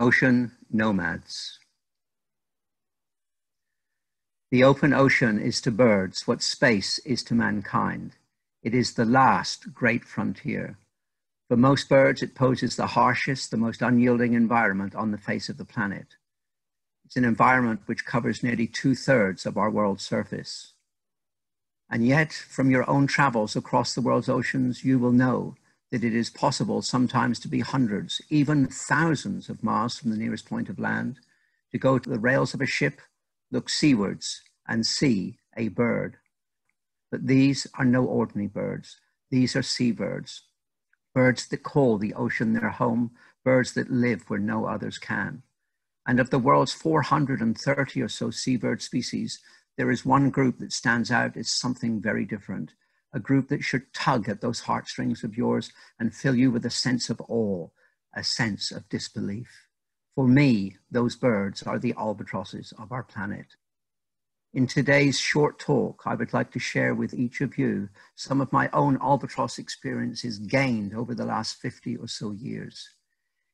Ocean nomads. The open ocean is to birds what space is to mankind. It is the last great frontier. For most birds, it poses the harshest, the most unyielding environment on the face of the planet. It's an environment which covers nearly 2/3 of our world's surface. And yet, from your own travels across the world's oceans, you will know that it is possible sometimes to be hundreds, even thousands of miles from the nearest point of land, to go to the rails of a ship, look seawards, and see a bird. But these are no ordinary birds. These are seabirds, birds that call the ocean their home, birds that live where no others can. And of the world's 430 or so seabird species, there is one group that stands out as something very different, a group that should tug at those heartstrings of yours and fill you with a sense of awe, a sense of disbelief. For me, those birds are the albatrosses of our planet. In today's short talk, I would like to share with each of you some of my own albatross experiences gained over the last 50 or so years.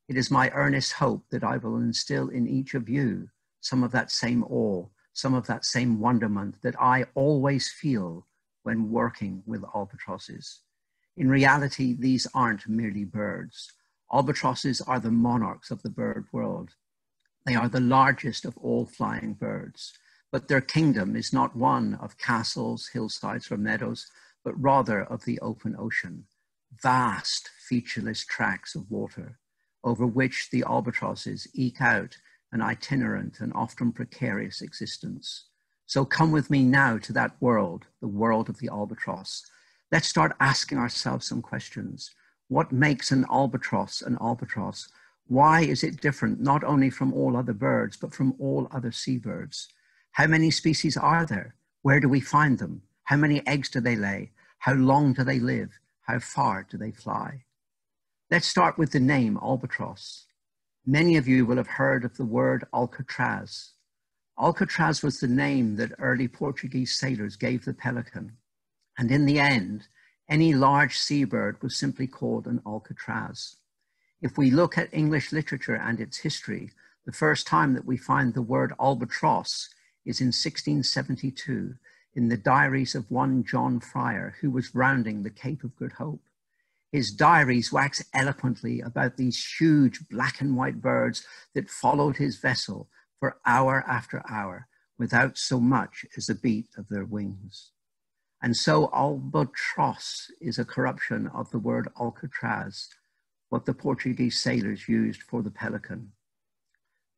It is my earnest hope that I will instill in each of you some of that same awe, some of that same wonderment that I always feel when working with albatrosses. In reality, these aren't merely birds. Albatrosses are the monarchs of the bird world. They are the largest of all flying birds. But their kingdom is not one of castles, hillsides, or meadows, but rather of the open ocean, vast, featureless tracts of water over which the albatrosses eke out an itinerant and often precarious existence. So come with me now to that world, the world of the albatross. Let's start asking ourselves some questions. What makes an albatross an albatross? Why is it different not only from all other birds, but from all other seabirds? How many species are there? Where do we find them? How many eggs do they lay? How long do they live? How far do they fly? Let's start with the name albatross. Many of you will have heard of the word alcatraz. Alcatraz was the name that early Portuguese sailors gave the pelican. And in the end, any large seabird was simply called an alcatraz. If we look at English literature and its history, the first time that we find the word albatross is in 1672 in the diaries of one John Fryer, who was rounding the Cape of Good Hope. His diaries wax eloquently about these huge black and white birds that followed his vessel for hour after hour without so much as a beat of their wings. And so albatross is a corruption of the word alcatraz, what the Portuguese sailors used for the pelican.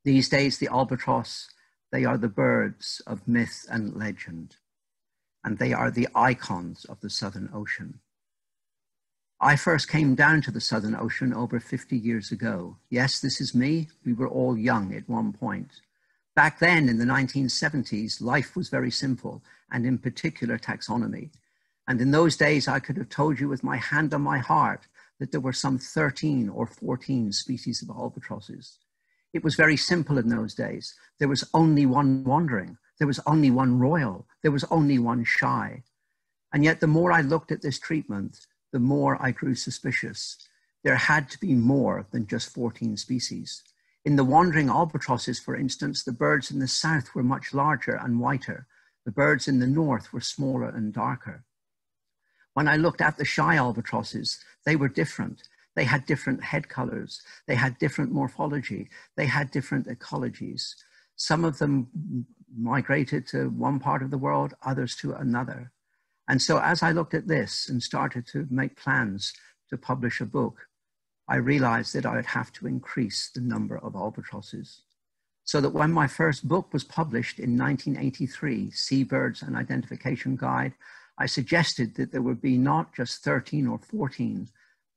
These days, the albatross, they are the birds of myth and legend, and they are the icons of the Southern Ocean. I first came down to the Southern Ocean over 50 years ago. Yes, this is me. We were all young at one point. Back then, in the 1970s, life was very simple, and in particular, taxonomy. And in those days, I could have told you with my hand on my heart that there were some 13 or 14 species of albatrosses. It was very simple in those days. There was only one wandering. There was only one royal. There was only one shy. And yet the more I looked at this treatment, the more I grew suspicious. There had to be more than just 14 species. In the wandering albatrosses, for instance, the birds in the south were much larger and whiter. The birds in the north were smaller and darker. When I looked at the shy albatrosses, they were different. They had different head colors. They had different morphology. They had different ecologies. Some of them migrated to one part of the world, others to another. And so as I looked at this and started to make plans to publish a book, I realized that I would have to increase the number of albatrosses. So that when my first book was published in 1983, Seabirds, an Identification Guide, I suggested that there would be not just 13 or 14,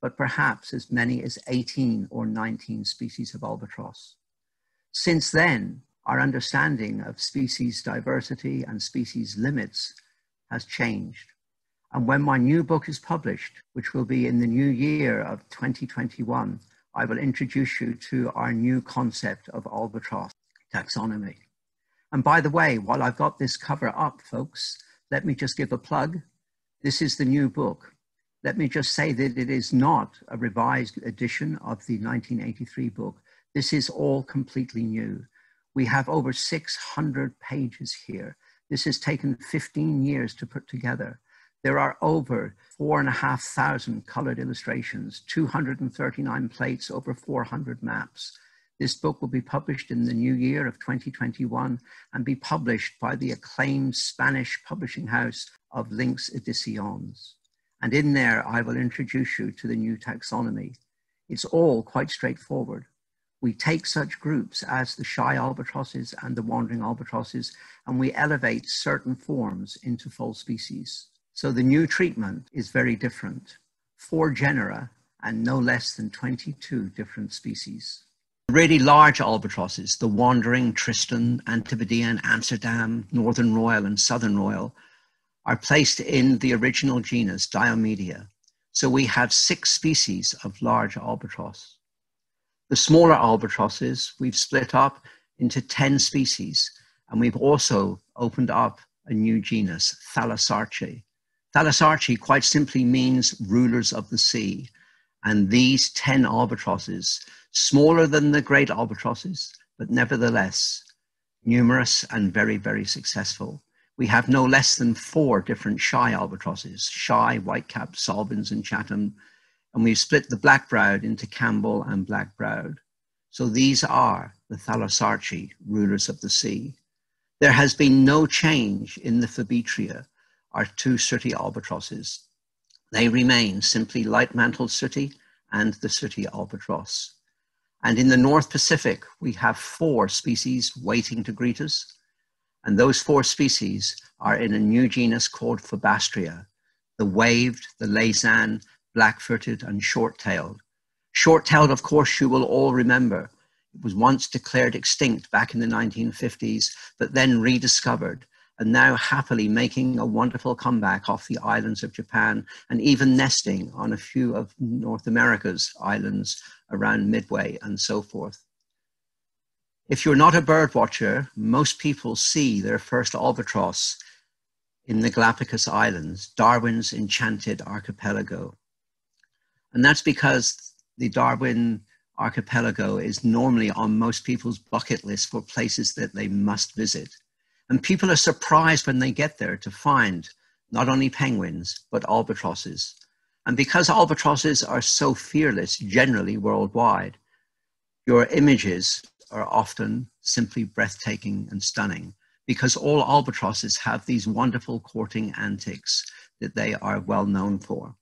but perhaps as many as 18 or 19 species of albatross. Since then, our understanding of species diversity and species limits has changed. And when my new book is published, which will be in the new year of 2021, I will introduce you to our new concept of albatross taxonomy. And by the way, while I've got this cover up, folks, let me just give a plug. This is the new book. Let me just say that it is not a revised edition of the 1983 book. This is all completely new. We have over 600 pages here. This has taken 15 years to put together. There are over 4,500 colored illustrations, 239 plates, over 400 maps. This book will be published in the new year of 2021 and be published by the acclaimed Spanish publishing house of Lynx Ediciones. And in there, I will introduce you to the new taxonomy. It's all quite straightforward. We take such groups as the shy albatrosses and the wandering albatrosses, and we elevate certain forms into full species. So the new treatment is very different. 4 genera and no less than 22 different species. Really large albatrosses, the wandering, Tristan, Antipodean, Amsterdam, Northern Royal, and Southern Royal, are placed in the original genus Diomedia. So we have 6 species of large albatross. The smaller albatrosses, we've split up into 10 species, and we've also opened up a new genus, Thalassarchae. Thalassarchae quite simply means rulers of the sea. And these 10 albatrosses, smaller than the great albatrosses, but nevertheless numerous and very, very successful. We have no less than 4 different shy albatrosses, shy, white-capped, Salvins, and Chatham. And we've split the black-browed into Campbell and black-browed. So these are the Thalassarchae, rulers of the sea. There has been no change in the Phoebetria, our 2 sooty albatrosses. They remain simply light-mantled sooty and the sooty albatross. And in the North Pacific, we have 4 species waiting to greet us. And those 4 species are in a new genus called Phobastria, the waved, the laysan, black-footed, and short-tailed. Short-tailed, of course, you will all remember. It was once declared extinct back in the 1950s, but then rediscovered, and now happily making a wonderful comeback off the islands of Japan and even nesting on a few of North America's islands around Midway and so forth. If you're not a bird watcher, most people see their first albatross in the Galapagos Islands, Darwin's enchanted archipelago. And that's because the Darwin archipelago is normally on most people's bucket list for places that they must visit. And people are surprised when they get there to find not only penguins, but albatrosses. And because albatrosses are so fearless generally worldwide, your images are often simply breathtaking and stunning, because all albatrosses have these wonderful courting antics that they are well known for.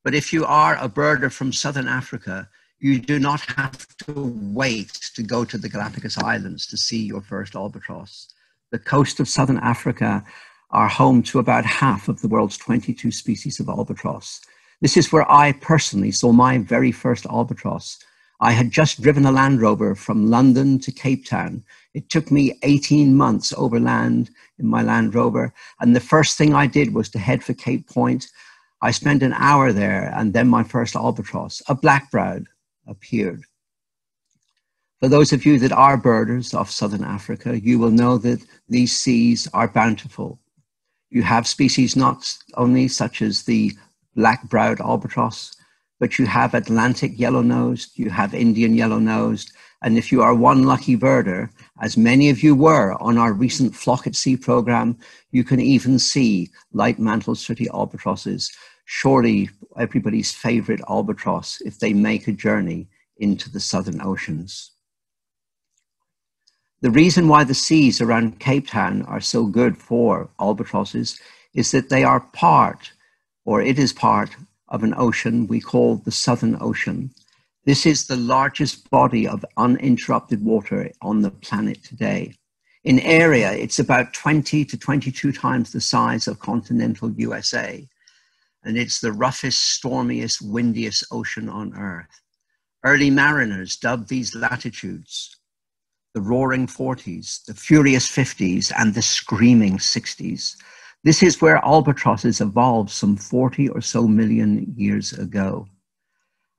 But if you are a birder from Southern Africa, you do not have to wait to go to the Galapagos Islands to see your first albatross. The coast of Southern Africa are home to about half of the world's 22 species of albatross. This is where I personally saw my very first albatross. I had just driven a Land Rover from London to Cape Town. It took me 18 months overland in my Land Rover. And the first thing I did was to head for Cape Point. I spent an hour there, and then my first albatross, a black-browed, appeared. For those of you that are birders of Southern Africa, you will know that these seas are bountiful. You have species not only such as the black-browed albatross, but you have Atlantic yellow-nosed, you have Indian yellow-nosed, and if you are one lucky birder, as many of you were on our recent Flock at Sea program, you can even see light-mantled sooty albatrosses, surely everybody's favorite albatross if they make a journey into the southern oceans. The reason why the seas around Cape Town are so good for albatrosses is that they are part, or it is part, of an ocean we call the Southern Ocean. This is the largest body of uninterrupted water on the planet today. In area, it's about 20 to 22 times the size of continental USA. And it's the roughest, stormiest, windiest ocean on Earth. Early mariners dubbed these latitudes the roaring 40s, the furious 50s, and the screaming 60s. This is where albatrosses evolved some 40 or so million years ago.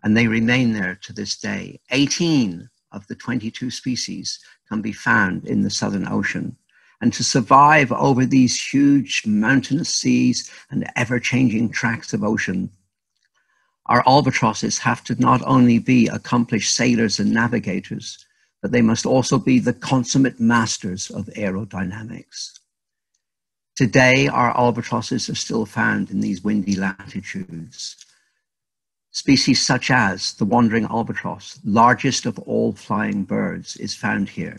And they remain there to this day. 18 of the 22 species can be found in the Southern Ocean. And to survive over these huge mountainous seas and ever-changing tracts of ocean, Our albatrosses have to not only be accomplished sailors and navigators, but they must also be the consummate masters of aerodynamics. Today, our albatrosses are still found in these windy latitudes. Species such as the wandering albatross, largest of all flying birds, is found here,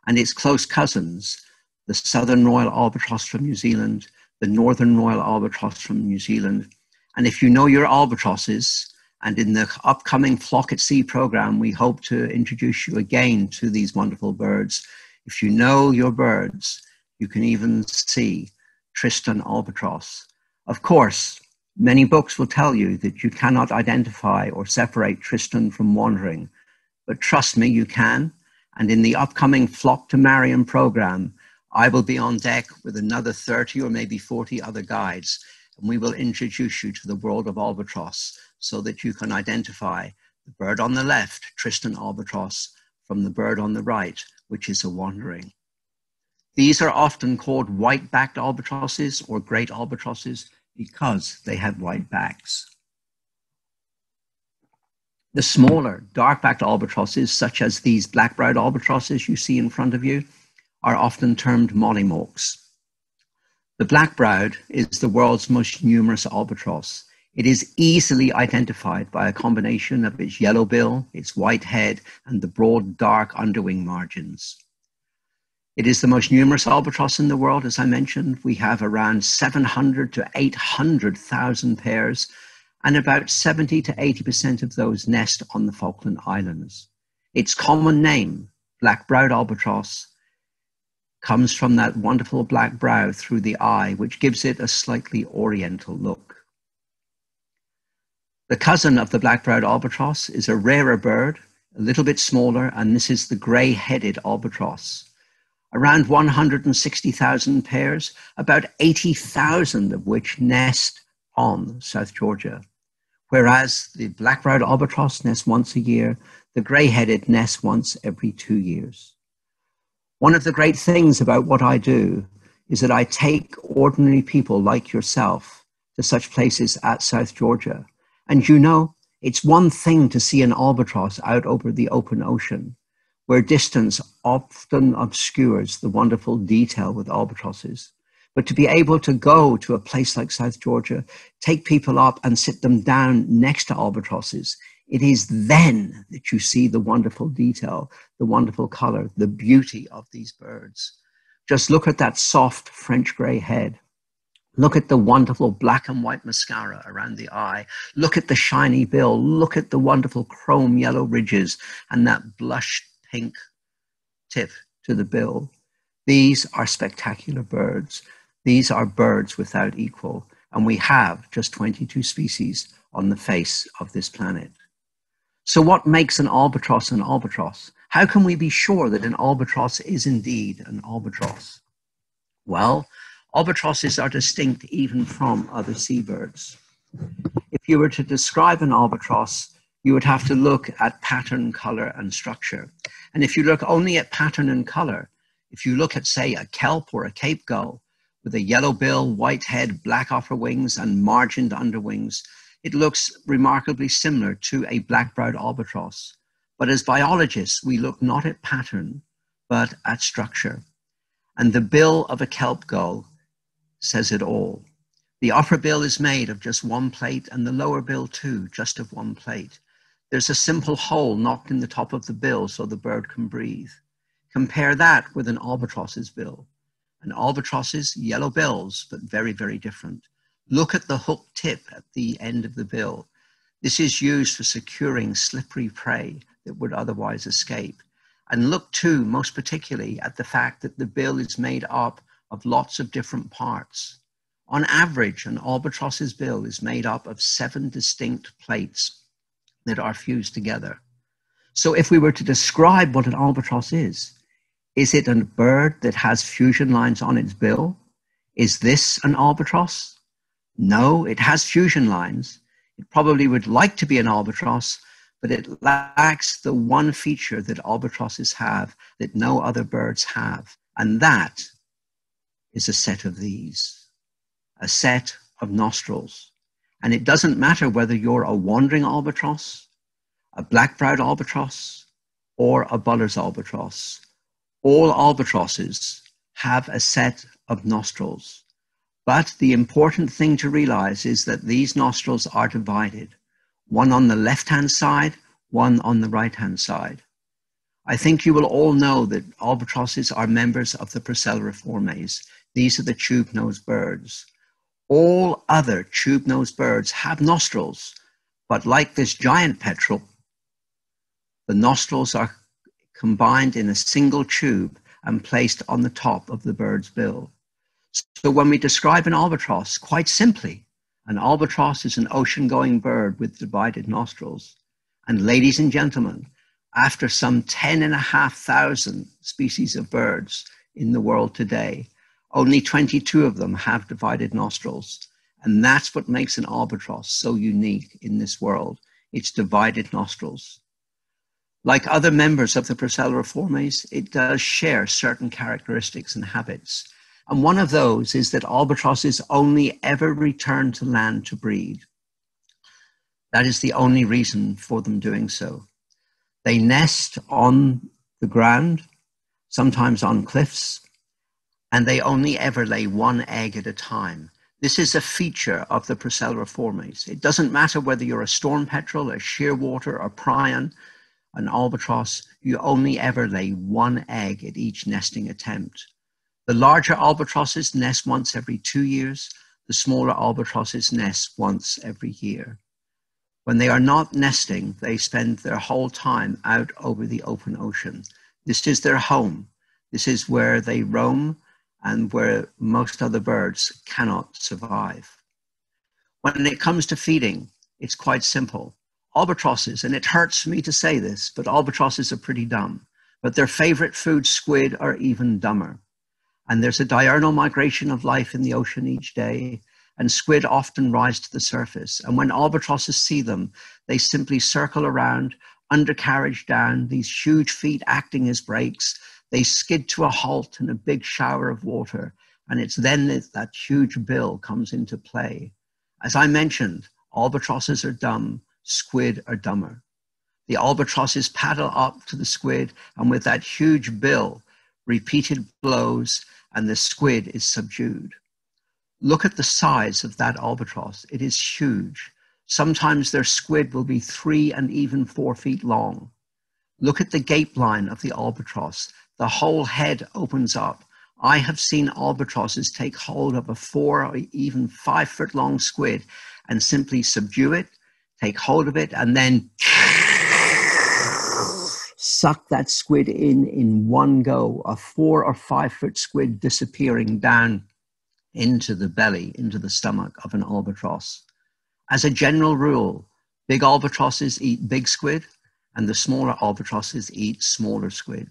and its close cousins, the southern royal albatross from New Zealand, the northern royal albatross from New Zealand. And if you know your albatrosses, and in the upcoming Flock at Sea program, we hope to introduce you again to these wonderful birds. If you know your birds, you can even see Tristan albatross. Of course, many books will tell you that you cannot identify or separate Tristan from wandering, but trust me, you can. And in the upcoming Flock to Marion program, I will be on deck with another 30 or maybe 40 other guides, and we will introduce you to the world of albatross so that you can identify the bird on the left, Tristan albatross, from the bird on the right, which is a wandering. These are often called white-backed albatrosses or great albatrosses because they have white backs. The smaller, dark-backed albatrosses, such as these black-browed albatrosses you see in front of you, are often termed mollymawks. The black-browed is the world's most numerous albatross. It is easily identified by a combination of its yellow bill, its white head, and the broad, dark underwing margins. It is the most numerous albatross in the world, as I mentioned. We have around 700 to 800,000 pairs, and about 70 to 80% of those nest on the Falkland Islands. Its common name, black-browed albatross, comes from that wonderful black brow through the eye, which gives it a slightly oriental look. The cousin of the black-browed albatross is a rarer bird, a little bit smaller, and this is the gray-headed albatross. Around 160,000 pairs, about 80,000 of which nest on South Georgia. Whereas the black-browed albatross nests once a year, the gray-headed nests once every 2 years. One of the great things about what I do is that I take ordinary people like yourself to such places at South Georgia. And you know, it's one thing to see an albatross out over the open ocean, where distance often obscures the wonderful detail with albatrosses. But to be able to go to a place like South Georgia, take people up and sit them down next to albatrosses, it is then that you see the wonderful detail, the wonderful color, the beauty of these birds. Just look at that soft French gray head. Look at the wonderful black and white mascara around the eye. Look at the shiny bill. Look at the wonderful chrome yellow ridges and that blush pink tip to the bill. These are spectacular birds. These are birds without equal, and we have just 22 species on the face of this planet. So what makes an albatross an albatross? How can we be sure that an albatross is indeed an albatross? Well, albatrosses are distinct even from other seabirds. If you were to describe an albatross, you would have to look at pattern, color, and structure. And if you look only at pattern and color, if you look at, say, a kelp or a Cape gull with a yellow bill, white head, black upper wings, and margined underwings, it looks remarkably similar to a black-browed albatross. But as biologists, we look not at pattern, but at structure. And the bill of a kelp gull says it all. The upper bill is made of just one plate, and the lower bill too, just of one plate. There's a simple hole knocked in the top of the bill so the bird can breathe. Compare that with an albatross's bill. An albatross's yellow bills, but very, very different. Look at the hook tip at the end of the bill. This is used for securing slippery prey that would otherwise escape. And look too, most particularly, at the fact that the bill is made up of lots of different parts. On average, an albatross's bill is made up of 7 distinct plates that are fused together. So if we were to describe what an albatross is it a bird that has fusion lines on its bill? Is this an albatross? No, it has fusion lines. It probably would like to be an albatross, but it lacks the one feature that albatrosses have that no other birds have. And that is a set of these, a set of nostrils. And it doesn't matter whether you're a wandering albatross, a black-browed albatross, or a Buller's albatross. All albatrosses have a set of nostrils. But the important thing to realize is that these nostrils are divided, one on the left-hand side, one on the right-hand side. I think you will all know that albatrosses are members of the Procellariiformes. These are the tube-nosed birds. All other tube-nosed birds have nostrils, but like this giant petrel, the nostrils are combined in a single tube and placed on the top of the bird's bill. So when we describe an albatross, quite simply, an albatross is an ocean-going bird with divided nostrils. And ladies and gentlemen, after some 10,500 species of birds in the world today, only 22 of them have divided nostrils. And that's what makes an albatross so unique in this world, its divided nostrils. Like other members of the Procellariiformes, it does share certain characteristics and habits. And one of those is that albatrosses only ever return to land to breed. That is the only reason for them doing so. They nest on the ground, sometimes on cliffs, and they only ever lay one egg at a time. This is a feature of the Procellariiformes. It doesn't matter whether you're a storm petrel, a shearwater, a prion, an albatross, you only ever lay one egg at each nesting attempt. The larger albatrosses nest once every 2 years. The smaller albatrosses nest once every year. When they are not nesting, they spend their whole time out over the open ocean. This is their home. This is where they roam and where most other birds cannot survive. When it comes to feeding, it's quite simple. Albatrosses, and it hurts me to say this, but albatrosses are pretty dumb, but their favorite food, squid, are even dumber. And there's a diurnal migration of life in the ocean each day, and squid often rise to the surface. And when albatrosses see them, they simply circle around, undercarriage down, these huge feet acting as brakes. They skid to a halt in a big shower of water, and it's then that huge bill comes into play. As I mentioned, albatrosses are dumb, squid are dumber. The albatrosses paddle up to the squid, and with that huge bill, repeated blows, and the squid is subdued. Look at the size of that albatross. It is huge. Sometimes their squid will be 3 and even 4 feet long. Look at the gape line of the albatross. The whole head opens up. I have seen albatrosses take hold of a 4 or even 5 foot long squid and simply subdue it, take hold of it, and then suck that squid in one go, a 4 or 5 foot squid disappearing down into the belly, into the stomach of an albatross. As a general rule, big albatrosses eat big squid, and the smaller albatrosses eat smaller squid.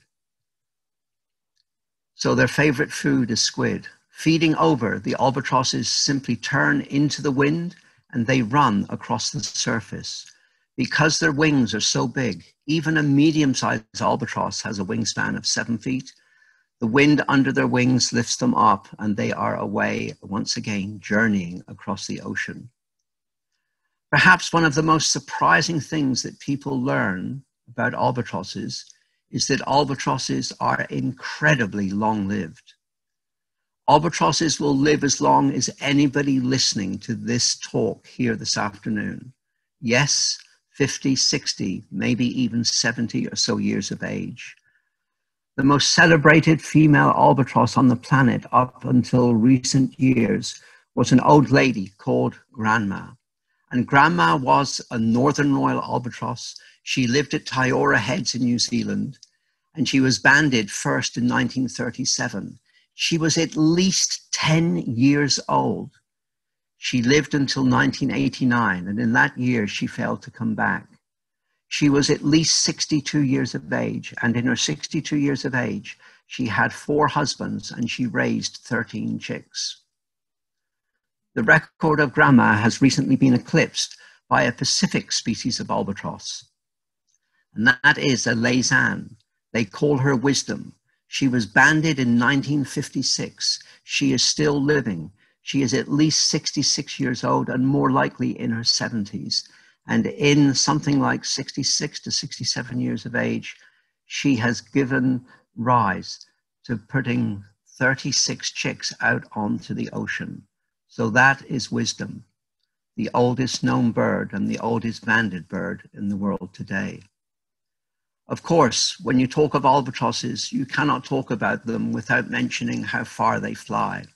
So their favorite food is squid. Feeding over, the albatrosses simply turn into the wind and they run across the surface. Because their wings are so big, even a medium-sized albatross has a wingspan of 7 feet. The wind under their wings lifts them up and they are away, once again, journeying across the ocean. Perhaps one of the most surprising things that people learn about albatrosses is that albatrosses are incredibly long-lived. Albatrosses will live as long as anybody listening to this talk here this afternoon. Yes, 50, 60, maybe even 70 or so years of age. The most celebrated female albatross on the planet up until recent years was an old lady called Grandma. And Grandma was a northern royal albatross. She lived at Taiora Heads in New Zealand, and she was banded first in 1937. She was at least 10 years old. She lived until 1989, and in that year she failed to come back. She was at least 62 years of age, and in her 62 years of age, she had 4 husbands and she raised 13 chicks. The record of Grandma has recently been eclipsed by a Pacific species of albatross, and that is a Laysan. They call her Wisdom. She was banded in 1956. She is still living. She is at least 66 years old and more likely in her 70s. And in something like 66 to 67 years of age, she has given rise to putting 36 chicks out onto the ocean. So that is wisdom, the oldest known bird and the oldest banded bird in the world today. Of course, when you talk of albatrosses, you cannot talk about them without mentioning how far they fly.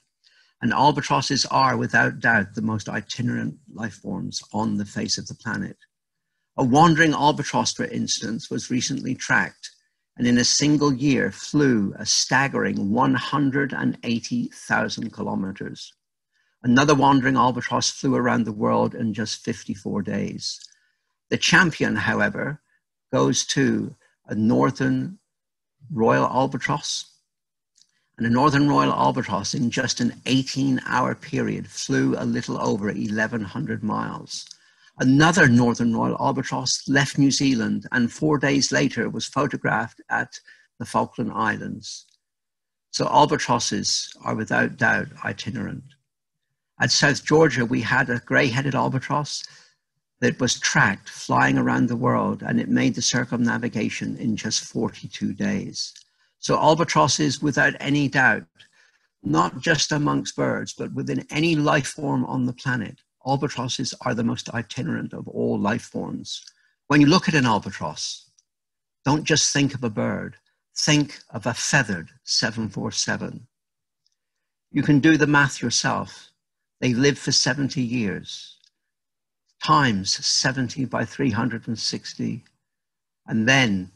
And albatrosses are, without doubt, the most itinerant life forms on the face of the planet. A wandering albatross, for instance, was recently tracked and in a single year flew a staggering 180,000 kilometers. Another wandering albatross flew around the world in just 54 days. The champion, however, goes to a northern royal albatross. And a northern royal albatross in just an 18-hour period flew a little over 1,100 miles. Another northern royal albatross left New Zealand and 4 days later was photographed at the Falkland Islands. So albatrosses are without doubt itinerant. At South Georgia, we had a grey-headed albatross that was tracked flying around the world, and it made the circumnavigation in just 42 days. So albatrosses, without any doubt, not just amongst birds, but within any life form on the planet, albatrosses are the most itinerant of all life forms. When you look at an albatross, don't just think of a bird, think of a feathered 747. You can do the math yourself. They live for 70 years. Times 70 by 360, and then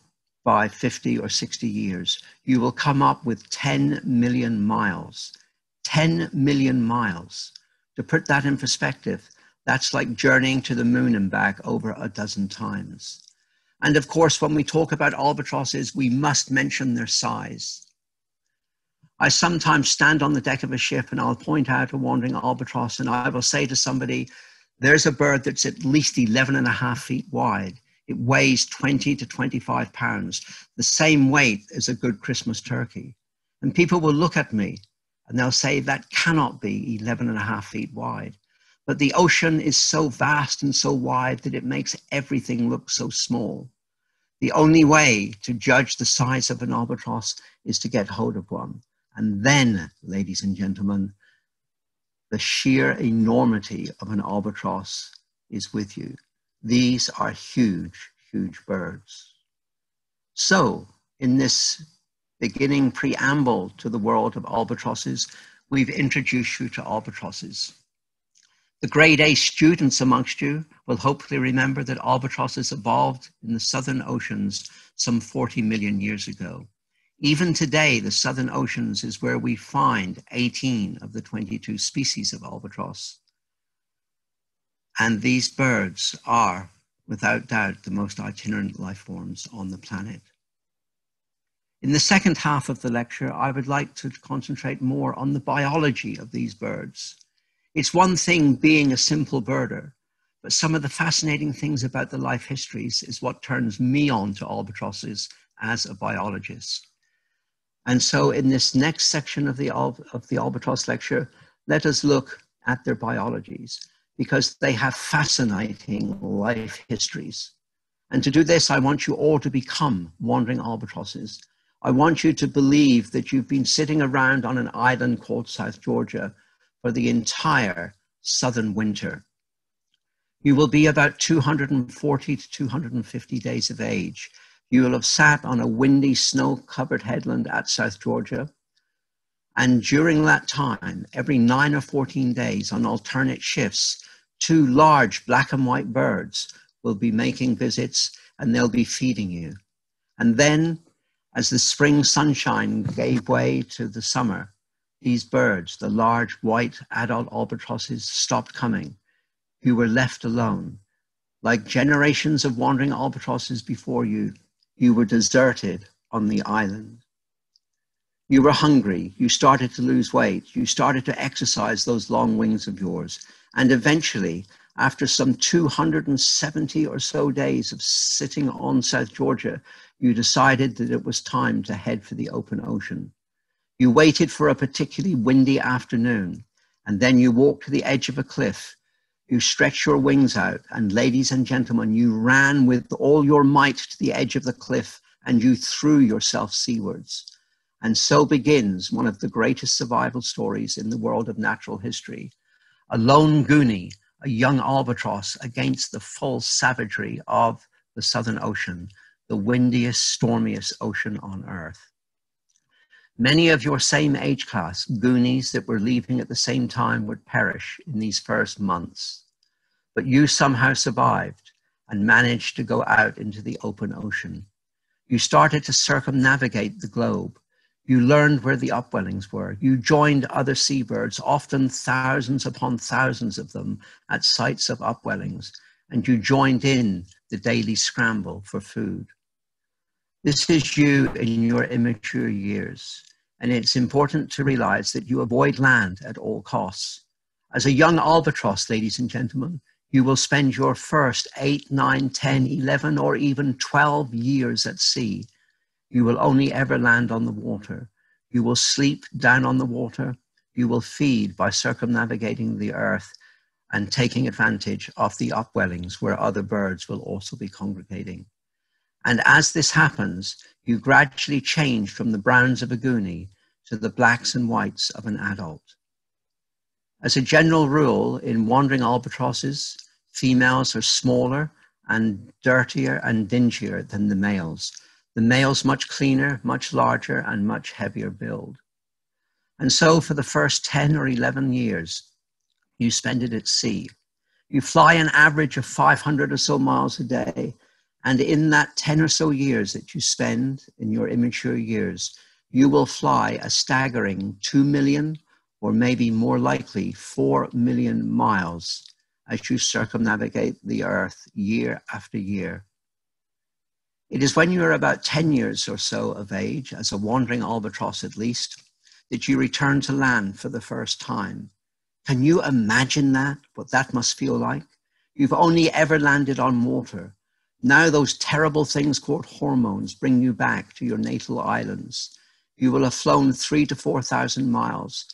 by 50 or 60 years, you will come up with 10 million miles. 10 million miles. To put that in perspective, that's like journeying to the moon and back over a dozen times. And of course, when we talk about albatrosses, we must mention their size. I sometimes stand on the deck of a ship and I'll point out a wandering albatross and I will say to somebody, there's a bird that's at least 11.5 feet wide. It weighs 20 to 25 pounds, the same weight as a good Christmas turkey. And people will look at me and they'll say that cannot be 11.5 feet wide. But the ocean is so vast and so wide that it makes everything look so small. The only way to judge the size of an albatross is to get hold of one. And then, ladies and gentlemen, the sheer enormity of an albatross is with you. These are huge, huge birds. So, in this beginning preamble to the world of albatrosses, we've introduced you to albatrosses. The grade A students amongst you will hopefully remember that albatrosses evolved in the southern oceans some 40 million years ago. Even today, the southern oceans is where we find 18 of the 22 species of albatross. And these birds are, without doubt, the most itinerant life forms on the planet. In the second half of the lecture, I would like to concentrate more on the biology of these birds. It's one thing being a simple birder, but some of the fascinating things about the life histories is what turns me on to albatrosses as a biologist. And so in this next section of the albatross lecture, let us look at their biologies because they have fascinating life histories. And to do this, I want you all to become wandering albatrosses. I want you to believe that you've been sitting around on an island called South Georgia for the entire southern winter. You will be about 240 to 250 days of age. You will have sat on a windy, snow-covered headland at South Georgia. And during that time, every 9 or 14 days on alternate shifts, 2 large black and white birds will be making visits and they'll be feeding you. And then, as the spring sunshine gave way to the summer, these birds, the large white adult albatrosses, stopped coming. You were left alone. Like generations of wandering albatrosses before you, you were deserted on the island. You were hungry, you started to lose weight, you started to exercise those long wings of yours. And eventually, after some 270 or so days of sitting on South Georgia, you decided that it was time to head for the open ocean. You waited for a particularly windy afternoon, And then you walk to the edge of a cliff. You stretch your wings out, and ladies and gentlemen, you ran with all your might to the edge of the cliff, and you threw yourself seawards. And so begins one of the greatest survival stories in the world of natural history. A lone goonie, a young albatross against the full savagery of the Southern Ocean, the windiest, stormiest ocean on earth. Many of your same age class, goonies that were leaving at the same time, would perish in these first months. But you somehow survived and managed to go out into the open ocean. You started to circumnavigate the globe. You learned where the upwellings were. You joined other seabirds, often thousands upon thousands of them, at sites of upwellings, and you joined in the daily scramble for food. This is you in your immature years, and it's important to realize that you avoid land at all costs. As a young albatross, ladies and gentlemen, you will spend your first 8, 9, 10, 11, or even 12 years at sea. You will only ever land on the water. You will sleep down on the water. You will feed by circumnavigating the earth and taking advantage of the upwellings where other birds will also be congregating. And as this happens, you gradually change from the browns of a goonie to the blacks and whites of an adult. As a general rule, in wandering albatrosses, females are smaller and dirtier and dingier than the males. The males much cleaner, much larger, and much heavier build. And so for the first 10 or 11 years, you spend it at sea. You fly an average of 500 or so miles a day. And in that 10 or so years that you spend in your immature years, you will fly a staggering 2 million, or maybe more likely 4 million miles as you circumnavigate the earth year after year. It is when you are about 10 years or so of age, as a wandering albatross at least, that you return to land for the first time. Can you imagine that, what that must feel like? You've only ever landed on water. Now those terrible things called hormones bring you back to your natal islands. You will have flown 3,000 to 4,000 miles.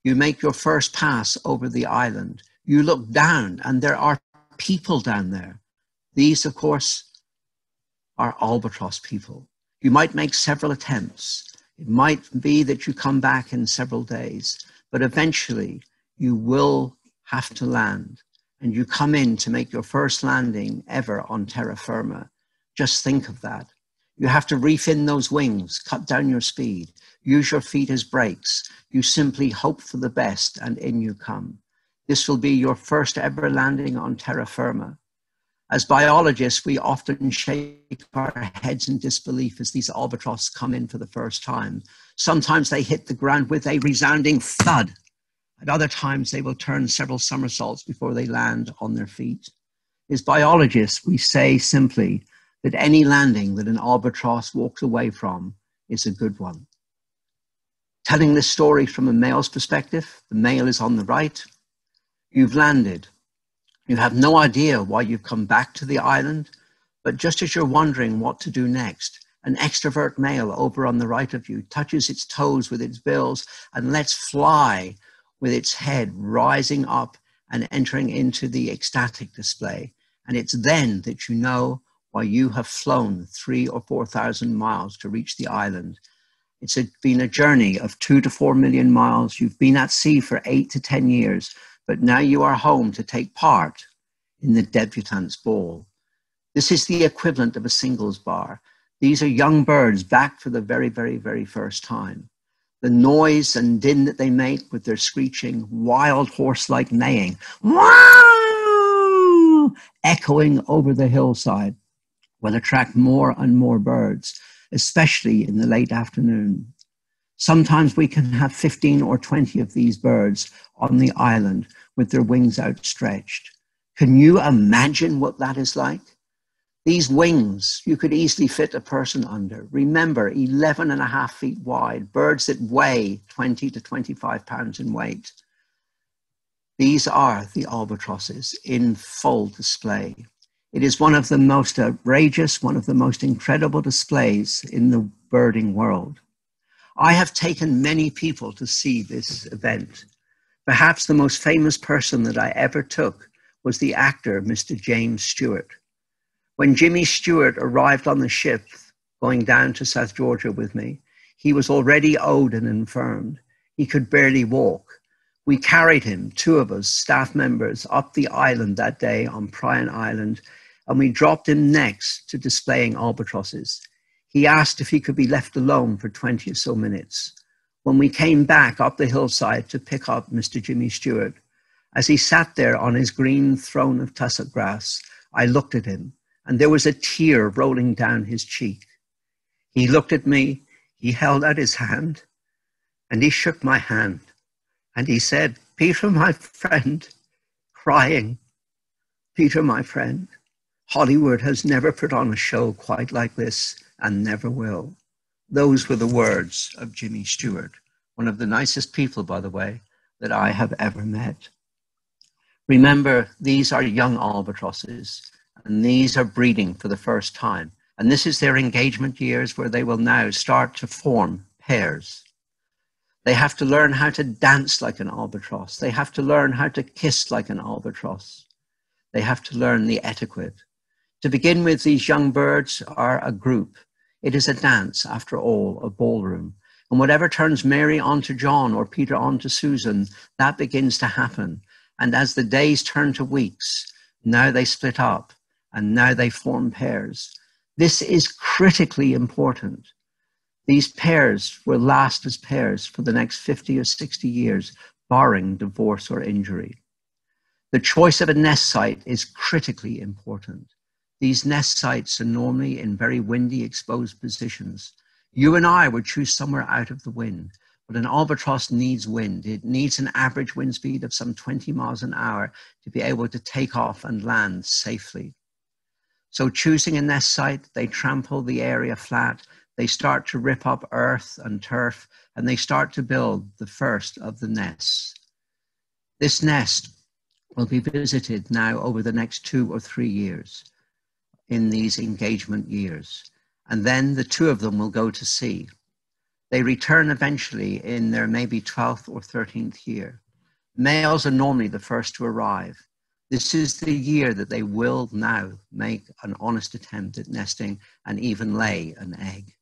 You make your first pass over the island. You look down and there are people down there. These, of course, are albatross people. You might make several attempts. It might be that you come back in several days, but eventually you will have to land. And you come in to make your first landing ever on terra firma. Just think of that. You have to reef in those wings, cut down your speed, use your feet as brakes. You simply hope for the best and in you come. This will be your first ever landing on terra firma. As biologists, we often shake our heads in disbelief as these albatross come in for the first time. Sometimes they hit the ground with a resounding thud. At other times, they will turn several somersaults before they land on their feet. As biologists, we say simply that any landing that an albatross walks away from is a good one. Telling this story from a male's perspective, the male is on the right. You've landed. You have no idea why you've come back to the island, but just as you're wondering what to do next, an extrovert male over on the right of you touches its toes with its bills and lets fly with its head rising up and entering into the ecstatic display. And it's then that you know why you have flown 3,000 or 4,000 miles to reach the island. It's been a journey of 2 to 4 million miles. You've been at sea for 8 to 10 years, but now you are home to take part in the debutante's ball. This is the equivalent of a singles bar. These are young birds back for the very, very, very first time. The noise and din that they make with their screeching, wild horse-like neighing, wow, echoing over the hillside, will attract more and more birds, especially in the late afternoon. Sometimes we can have 15 or 20 of these birds on the island with their wings outstretched. Can you imagine what that is like? These wings, you could easily fit a person under. Remember, 11.5 feet wide, birds that weigh 20 to 25 pounds in weight. These are the albatrosses in full display. It is one of the most outrageous, one of the most incredible displays in the birding world. I have taken many people to see this event, Perhaps the most famous person that I ever took was the actor, Mr. James Stewart. When Jimmy Stewart arrived on the ship going down to South Georgia with me, he was already old and infirmed. He could barely walk. We carried him, two of us, staff members, up the island that day on Pryan Island, and we dropped him next to displaying albatrosses. He asked if he could be left alone for 20 or so minutes. When we came back up the hillside to pick up Mr. Jimmy Stewart, as he sat there on his green throne of tussock grass, I looked at him, and there was a tear rolling down his cheek. He looked at me, he held out his hand, and he shook my hand, and he said, "Peter, my friend," crying, "Peter, my friend, Hollywood has never put on a show quite like this and never will." Those were the words of Jimmy Stewart, one of the nicest people, by the way, that I have ever met. Remember, these are young albatrosses, and these are breeding for the first time. And this is their engagement years where they will now start to form pairs. They have to learn how to dance like an albatross. They have to learn how to kiss like an albatross. They have to learn the etiquette. To begin with, these young birds are a group. It is a dance, after all, a ballroom. And whatever turns Mary onto John or Peter onto Susan, that begins to happen. And as the days turn to weeks, now they split up and now they form pairs. This is critically important. These pairs will last as pairs for the next 50 or 60 years, barring divorce or injury. The choice of a nest site is critically important. These nest sites are normally in very windy, exposed positions. You and I would choose somewhere out of the wind, but an albatross needs wind. It needs an average wind speed of some 20 miles an hour to be able to take off and land safely. So choosing a nest site, they trample the area flat, they start to rip up earth and turf, and they start to build the first of the nests. This nest will be visited now over the next 2 or 3 years in these engagement years. And then the two of them will go to sea. They return eventually in their maybe 12th or 13th year. Males are normally the first to arrive. This is the year that they will now make an honest attempt at nesting and even lay an egg.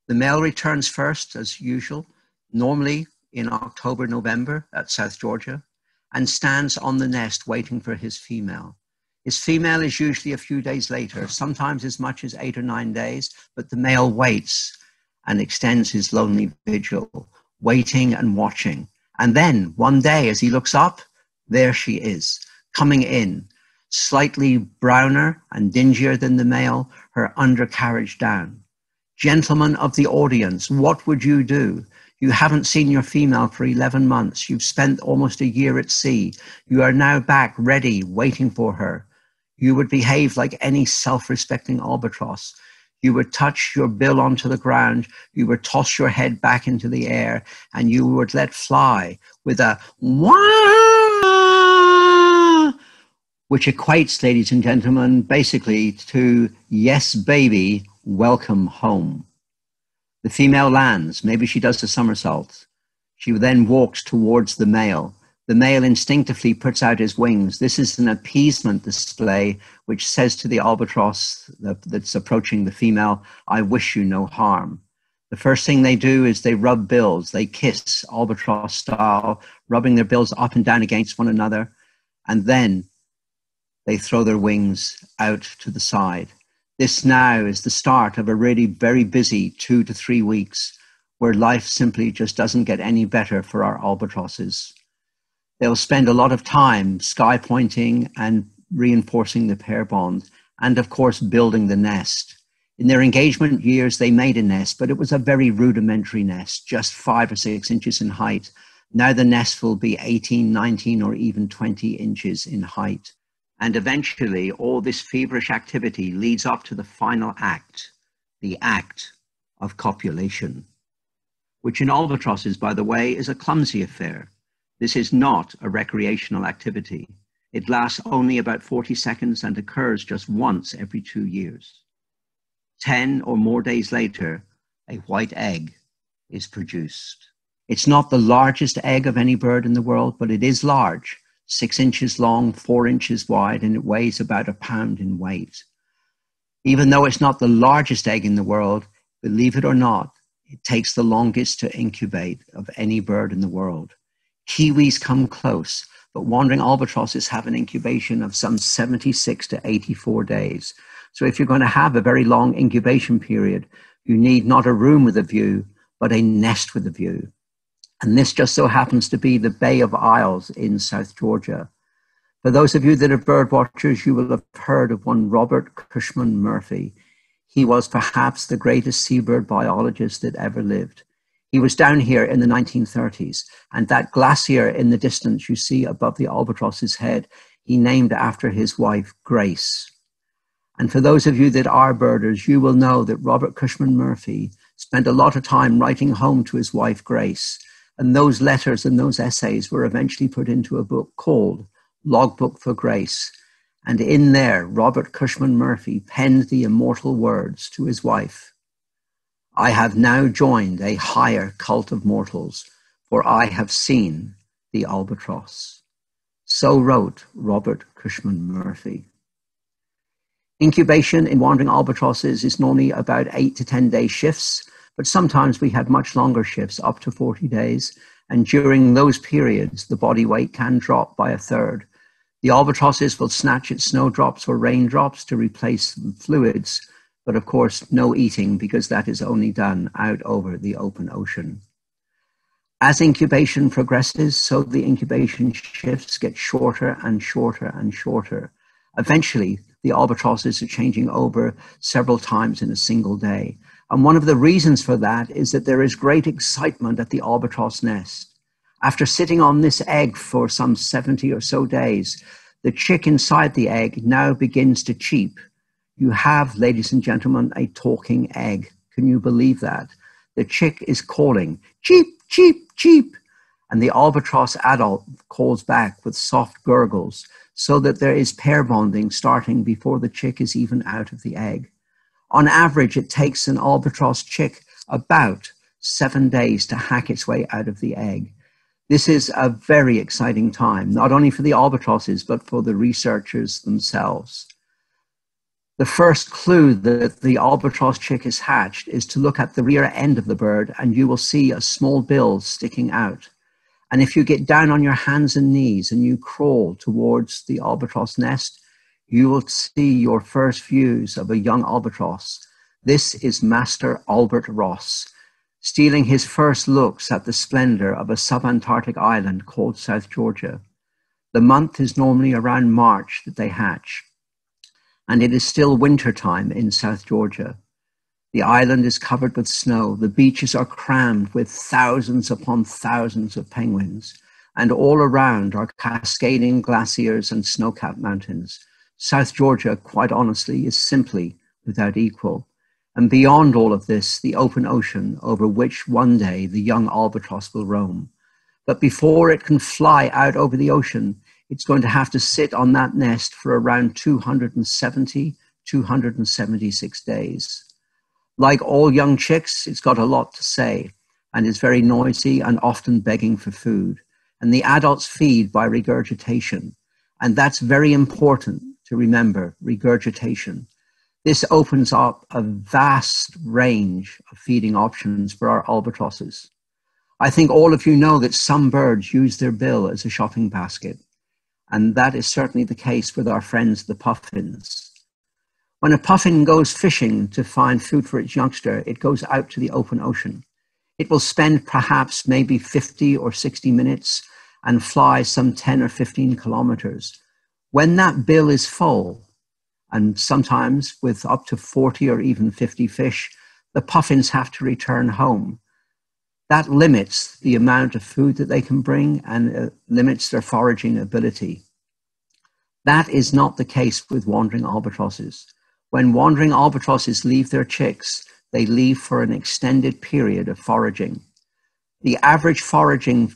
The male returns first, as usual, normally in October, November at South Georgia, and stands on the nest waiting for his female. His female is usually a few days later, sometimes as much as 8 or 9 days, but the male waits and extends his lonely vigil, waiting and watching. And then one day as he looks up, there she is, coming in, slightly browner and dingier than the male, her undercarriage down. Gentlemen of the audience, what would you do? You haven't seen your female for 11 months. You've spent almost a year at sea. You are now back, ready, waiting for her. You would behave like any self-respecting albatross. You would touch your bill onto the ground, you would toss your head back into the air, and you would let fly with a wah, which equates, ladies and gentlemen, basically to yes, baby, welcome home. The female lands, maybe she does a somersault. She then walks towards the male. The male instinctively puts out his wings. This is an appeasement display which says to the albatross that's approaching the female, I wish you no harm. The first thing they do is they rub bills. They kiss albatross style, rubbing their bills up and down against one another. And then they throw their wings out to the side. This now is the start of a really very busy 2 to 3 weeks where life simply just doesn't get any better for our albatrosses. They'll spend a lot of time sky pointing and reinforcing the pair bond, and of course building the nest. In their engagement years, they made a nest, but it was a very rudimentary nest, just 5 or 6 inches in height. Now the nest will be 18, 19, or even 20 inches in height. And eventually, all this feverish activity leads up to the final act, the act of copulation, which in albatrosses, by the way, is a clumsy affair. This is not a recreational activity. It lasts only about 40 seconds and occurs just once every 2 years. 10 or more days later, a white egg is produced. It's not the largest egg of any bird in the world, but it is large, 6 inches long, 4 inches wide, and it weighs about a pound in weight. Even though it's not the largest egg in the world, believe it or not, it takes the longest to incubate of any bird in the world. Kiwis come close, but wandering albatrosses have an incubation of some 76 to 84 days. So if you're going to have a very long incubation period, you need not a room with a view, but a nest with a view. And this just so happens to be the Bay of Isles in South Georgia. For those of you that are bird watchers, you will have heard of one Robert Cushman Murphy. He was perhaps the greatest seabird biologist that ever lived. He was down here in the 1930s, and that glacier in the distance you see above the albatross's head, he named after his wife, Grace. And for those of you that are birders, you will know that Robert Cushman Murphy spent a lot of time writing home to his wife, Grace. And those letters and those essays were eventually put into a book called Logbook for Grace. And in there, Robert Cushman Murphy penned the immortal words to his wife: "I have now joined a higher cult of mortals, for I have seen the albatross." So wrote Robert Cushman Murphy. Incubation in wandering albatrosses is normally about 8 to 10 day shifts, but sometimes we have much longer shifts, up to 40 days. And during those periods, the body weight can drop by a third. The albatrosses will snatch at snowdrops or raindrops to replace fluids, but of course, no eating, because that is only done out over the open ocean. As incubation progresses, so the incubation shifts get shorter and shorter and shorter. Eventually, the albatrosses are changing over several times in a single day. And one of the reasons for that is that there is great excitement at the albatross nest. After sitting on this egg for some 70 or so days, the chick inside the egg now begins to cheep. You have, ladies and gentlemen, a talking egg. Can you believe that? The chick is calling, cheep, cheep, cheep. And the albatross adult calls back with soft gurgles, so that there is pair bonding starting before the chick is even out of the egg. On average, it takes an albatross chick about 7 days to hack its way out of the egg. This is a very exciting time, not only for the albatrosses, but for the researchers themselves. The first clue that the albatross chick is hatched is to look at the rear end of the bird, and you will see a small bill sticking out. And if you get down on your hands and knees and you crawl towards the albatross nest, you will see your first views of a young albatross. This is Master Albert Ross, stealing his first looks at the splendor of a subantarctic island called South Georgia. The month is normally around March that they hatch, and it is still wintertime in South Georgia. The island is covered with snow. The beaches are crammed with thousands upon thousands of penguins, and all around are cascading glaciers and snow-capped mountains. South Georgia, quite honestly, is simply without equal. And beyond all of this, the open ocean over which one day the young albatross will roam. But before it can fly out over the ocean, it's going to have to sit on that nest for around 270, 276 days. Like all young chicks, it's got a lot to say and is very noisy and often begging for food. And the adults feed by regurgitation. And that's very important to remember, regurgitation. This opens up a vast range of feeding options for our albatrosses. I think all of you know that some birds use their bill as a shopping basket, and that is certainly the case with our friends, the puffins. When a puffin goes fishing to find food for its youngster, it goes out to the open ocean. It will spend perhaps maybe 50 or 60 minutes and fly some 10 or 15 kilometers. When that bill is full, and sometimes with up to 40 or even 50 fish, the puffins have to return home. That limits the amount of food that they can bring and limits their foraging ability. That is not the case with wandering albatrosses. When wandering albatrosses leave their chicks, they leave for an extended period of foraging. The average foraging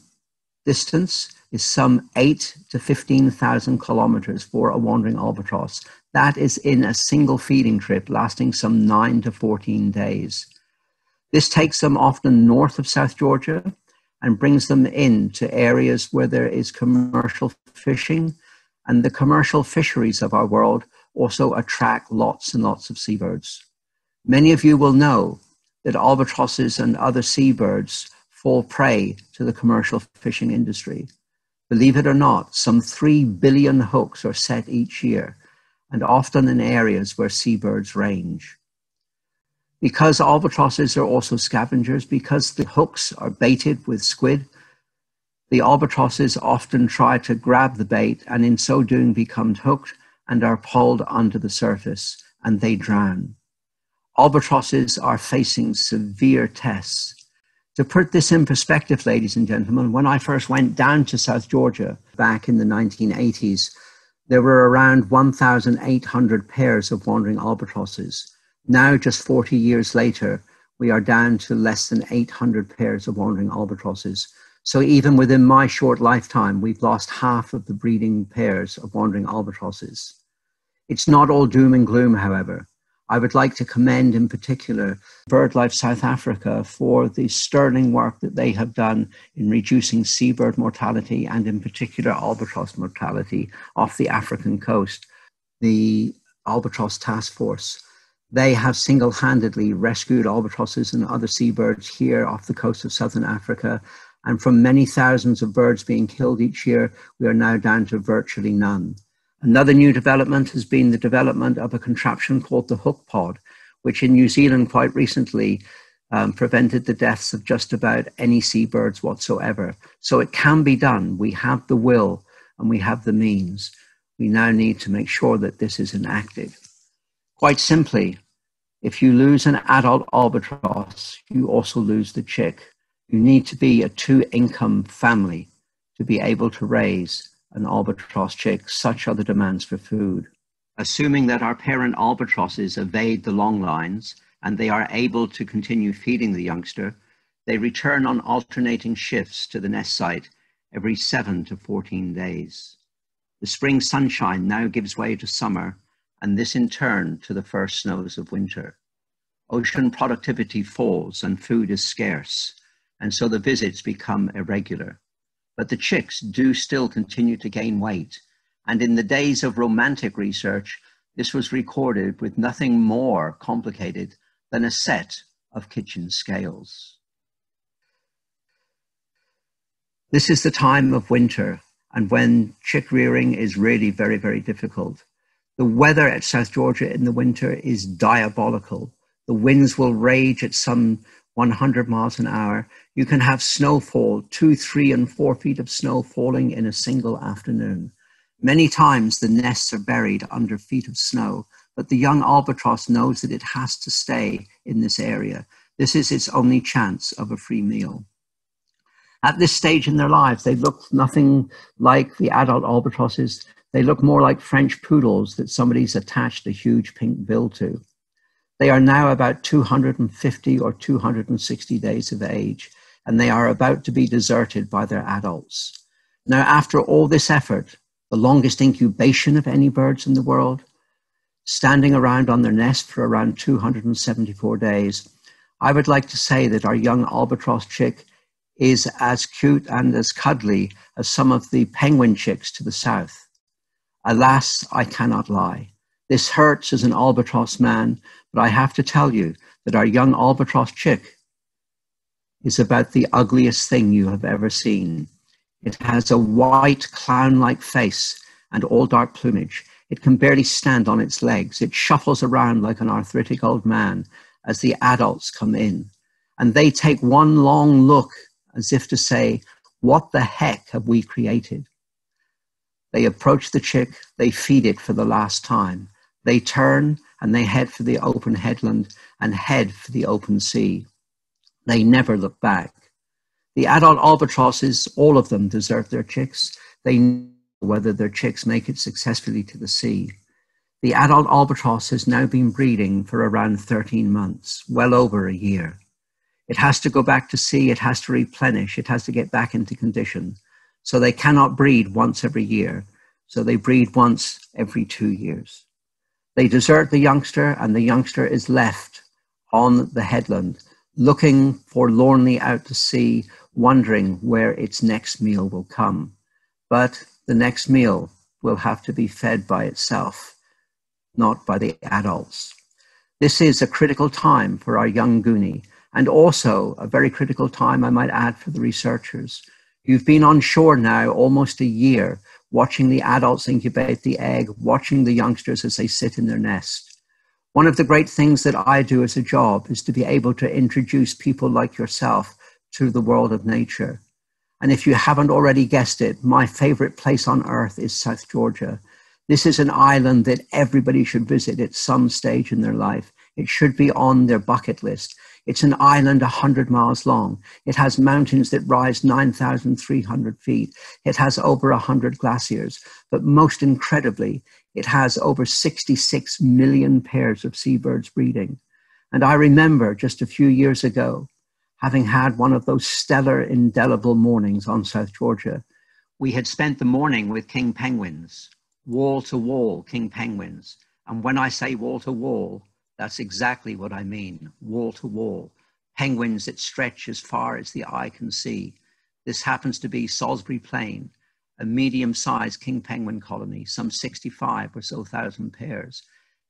distance is some 8 to 15,000 kilometers for a wandering albatross. That is in a single feeding trip lasting some 9 to 14 days. This takes them often north of South Georgia, and brings them into areas where there is commercial fishing. And the commercial fisheries of our world also attract lots and lots of seabirds. Many of you will know that albatrosses and other seabirds fall prey to the commercial fishing industry. Believe it or not, some 3 billion hooks are set each year, and often in areas where seabirds range. Because albatrosses are also scavengers, because the hooks are baited with squid, the albatrosses often try to grab the bait and in so doing become hooked and are pulled onto the surface, and they drown. Albatrosses are facing severe tests. To put this in perspective, ladies and gentlemen, when I first went down to South Georgia back in the 1980s, there were around 1,800 pairs of wandering albatrosses. Now, just 40 years later, we are down to less than 800 pairs of wandering albatrosses. So even within my short lifetime, we've lost half of the breeding pairs of wandering albatrosses. It's not all doom and gloom, however. I would like to commend in particular BirdLife South Africa for the sterling work that they have done in reducing seabird mortality and in particular albatross mortality off the African coast. The Albatross Task Force, they have single-handedly rescued albatrosses and other seabirds here off the coast of Southern Africa. And from many thousands of birds being killed each year, we are now down to virtually none. Another new development has been the development of a contraption called the hook pod, which in New Zealand quite recently prevented the deaths of just about any seabirds whatsoever. So it can be done. We have the will and we have the means. We now need to make sure that this is enacted. Quite simply, if you lose an adult albatross, you also lose the chick. You need to be a 2-income family to be able to raise an albatross chick. Such are the demands for food. Assuming that our parent albatrosses evade the long lines and they are able to continue feeding the youngster, they return on alternating shifts to the nest site every 7 to 14 days. The spring sunshine now gives way to summer, and this in turn to the first snows of winter. Ocean productivity falls and food is scarce, and so the visits become irregular. But the chicks do still continue to gain weight, and in the days of romantic research, this was recorded with nothing more complicated than a set of kitchen scales. This is the time of winter, and when chick rearing is really very, very difficult. The weather at South Georgia in the winter is diabolical. The winds will rage at some 100 miles an hour. You can have snowfall, 2, 3, and 4 feet of snow falling in a single afternoon. Many times the nests are buried under feet of snow, but the young albatross knows that it has to stay in this area. This is its only chance of a free meal. At this stage in their lives, they look nothing like the adult albatrosses. They look more like French poodles that somebody's attached a huge pink bill to. They are now about 250 or 260 days of age, and they are about to be deserted by their adults. Now, after all this effort, the longest incubation of any birds in the world, standing around on their nest for around 274 days, I would like to say that our young albatross chick is as cute and as cuddly as some of the penguin chicks to the south. Alas, I cannot lie. This hurts as an albatross man, but I have to tell you that our young albatross chick is about the ugliest thing you have ever seen. It has a white clown-like face and all dark plumage. It can barely stand on its legs. It shuffles around like an arthritic old man as the adults come in. And they take one long look as if to say, what the heck have we created? They approach the chick, they feed it for the last time. They turn and they head for the open headland and head for the open sea. They never look back. The adult albatrosses, all of them desert their chicks. They know whether their chicks make it successfully to the sea. The adult albatross has now been breeding for around 13 months, well over a year. It has to go back to sea, it has to replenish, it has to get back into condition. So they cannot breed once every year. So they breed once every 2 years. They desert the youngster, and the youngster is left on the headland, looking forlornly out to sea, wondering where its next meal will come. But the next meal will have to be fed by itself, not by the adults. This is a critical time for our young Goonie, and also a very critical time, I might add, for the researchers. You've been on shore now almost a year, watching the adults incubate the egg, watching the youngsters as they sit in their nest. One of the great things that I do as a job is to be able to introduce people like yourself to the world of nature. And if you haven't already guessed it, my favorite place on earth is South Georgia. This is an island that everybody should visit at some stage in their life. It should be on their bucket list. It's an island 100 miles long. It has mountains that rise 9,300 feet. It has over 100 glaciers. But most incredibly, it has over 66 million pairs of seabirds breeding. And I remember just a few years ago, having had one of those stellar, indelible mornings on South Georgia. We had spent the morning with king penguins, wall-to-wall king penguins. And when I say wall-to-wall, that's exactly what I mean, wall-to-wall. Penguins that stretch as far as the eye can see. This happens to be Salisbury Plain, a medium-sized king penguin colony, some 65 or so thousand pairs.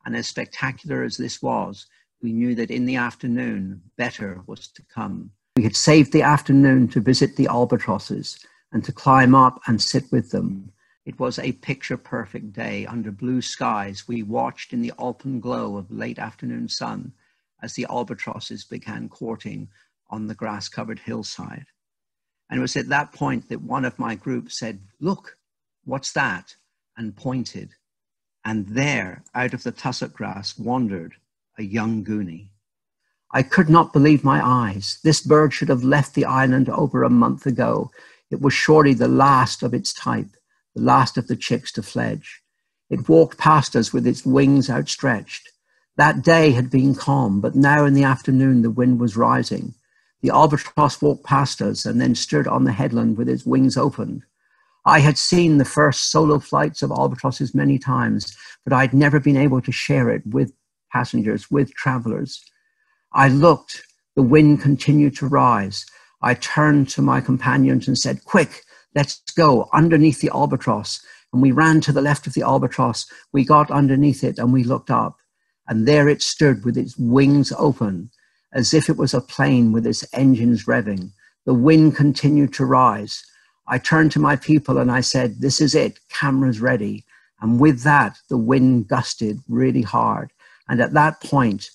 And as spectacular as this was, we knew that in the afternoon, better was to come. We had saved the afternoon to visit the albatrosses and to climb up and sit with them. It was a picture-perfect day under blue skies. We watched in the alpen glow of late afternoon sun as the albatrosses began courting on the grass-covered hillside. And it was at that point that one of my group said, "Look, what's that?" and pointed. And there, out of the tussock grass, wandered a young Goonie. I could not believe my eyes. This bird should have left the island over a month ago. It was surely the last of its type, the last of the chicks to fledge. It walked past us with its wings outstretched. That day had been calm, but now in the afternoon the wind was rising. The albatross walked past us and then stood on the headland with its wings opened. I had seen the first solo flights of albatrosses many times, but I'd never been able to share it with passengers, with travelers. I looked, the wind continued to rise. I turned to my companions and said, "Quick, let's go underneath the albatross." And we ran to the left of the albatross. We got underneath it and we looked up. And there it stood with its wings open, as if it was a plane with its engines revving. The wind continued to rise. I turned to my people and I said, "This is it, cameras ready." And with that, the wind gusted really hard. And at that point,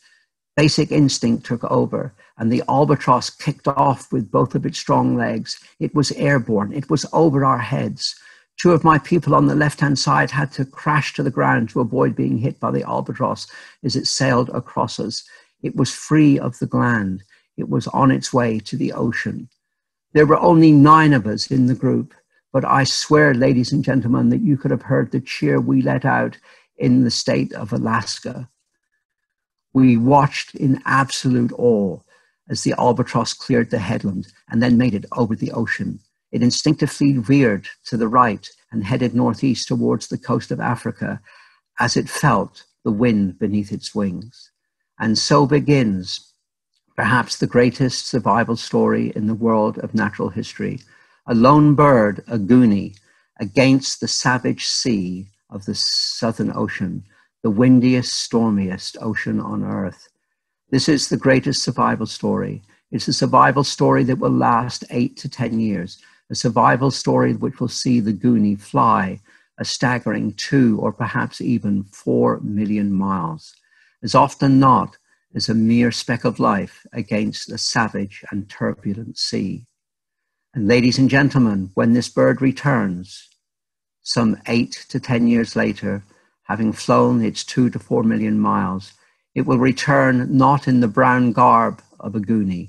basic instinct took over and the albatross kicked off with both of its strong legs. It was airborne. It was over our heads. Two of my people on the left-hand side had to crash to the ground to avoid being hit by the albatross as it sailed across us. It was free of the gland. It was on its way to the ocean. There were only 9 of us in the group, but I swear, ladies and gentlemen, that you could have heard the cheer we let out in the state of Alaska. We watched in absolute awe as the albatross cleared the headland and then made it over the ocean. It instinctively veered to the right and headed northeast towards the coast of Africa as it felt the wind beneath its wings. And so begins perhaps the greatest survival story in the world of natural history. A lone bird, a Goonie, against the savage sea of the Southern Ocean, the windiest, stormiest ocean on earth. This is the greatest survival story. It's a survival story that will last 8 to 10 years, a survival story which will see the Goonie fly a staggering 2 or perhaps even 4 million miles, as often not as a mere speck of life against a savage and turbulent sea. And ladies and gentlemen, when this bird returns, some 8 to 10 years later, having flown its 2 to 4 million miles, it will return not in the brown garb of a Goonie,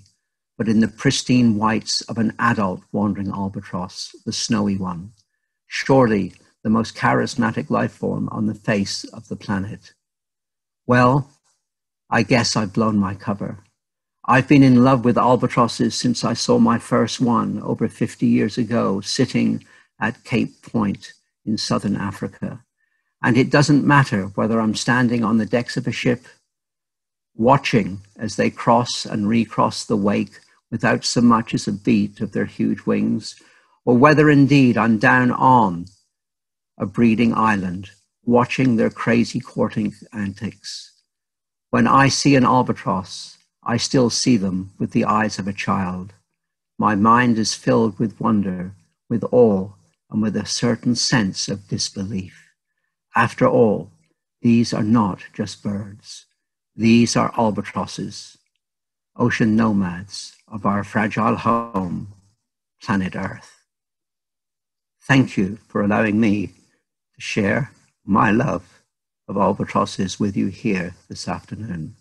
but in the pristine whites of an adult wandering albatross, the snowy one. Surely the most charismatic life form on the face of the planet. Well, I guess I've blown my cover. I've been in love with albatrosses since I saw my first one over 50 years ago, sitting at Cape Point in Southern Africa. And it doesn't matter whether I'm standing on the decks of a ship, watching as they cross and recross the wake without so much as a beat of their huge wings, or whether indeed I'm down on a breeding island, watching their crazy courting antics. When I see an albatross, I still see them with the eyes of a child. My mind is filled with wonder, with awe, and with a certain sense of disbelief. After all, these are not just birds. These are albatrosses, ocean nomads of our fragile home, planet Earth. Thank you for allowing me to share my love of albatrosses with you here this afternoon.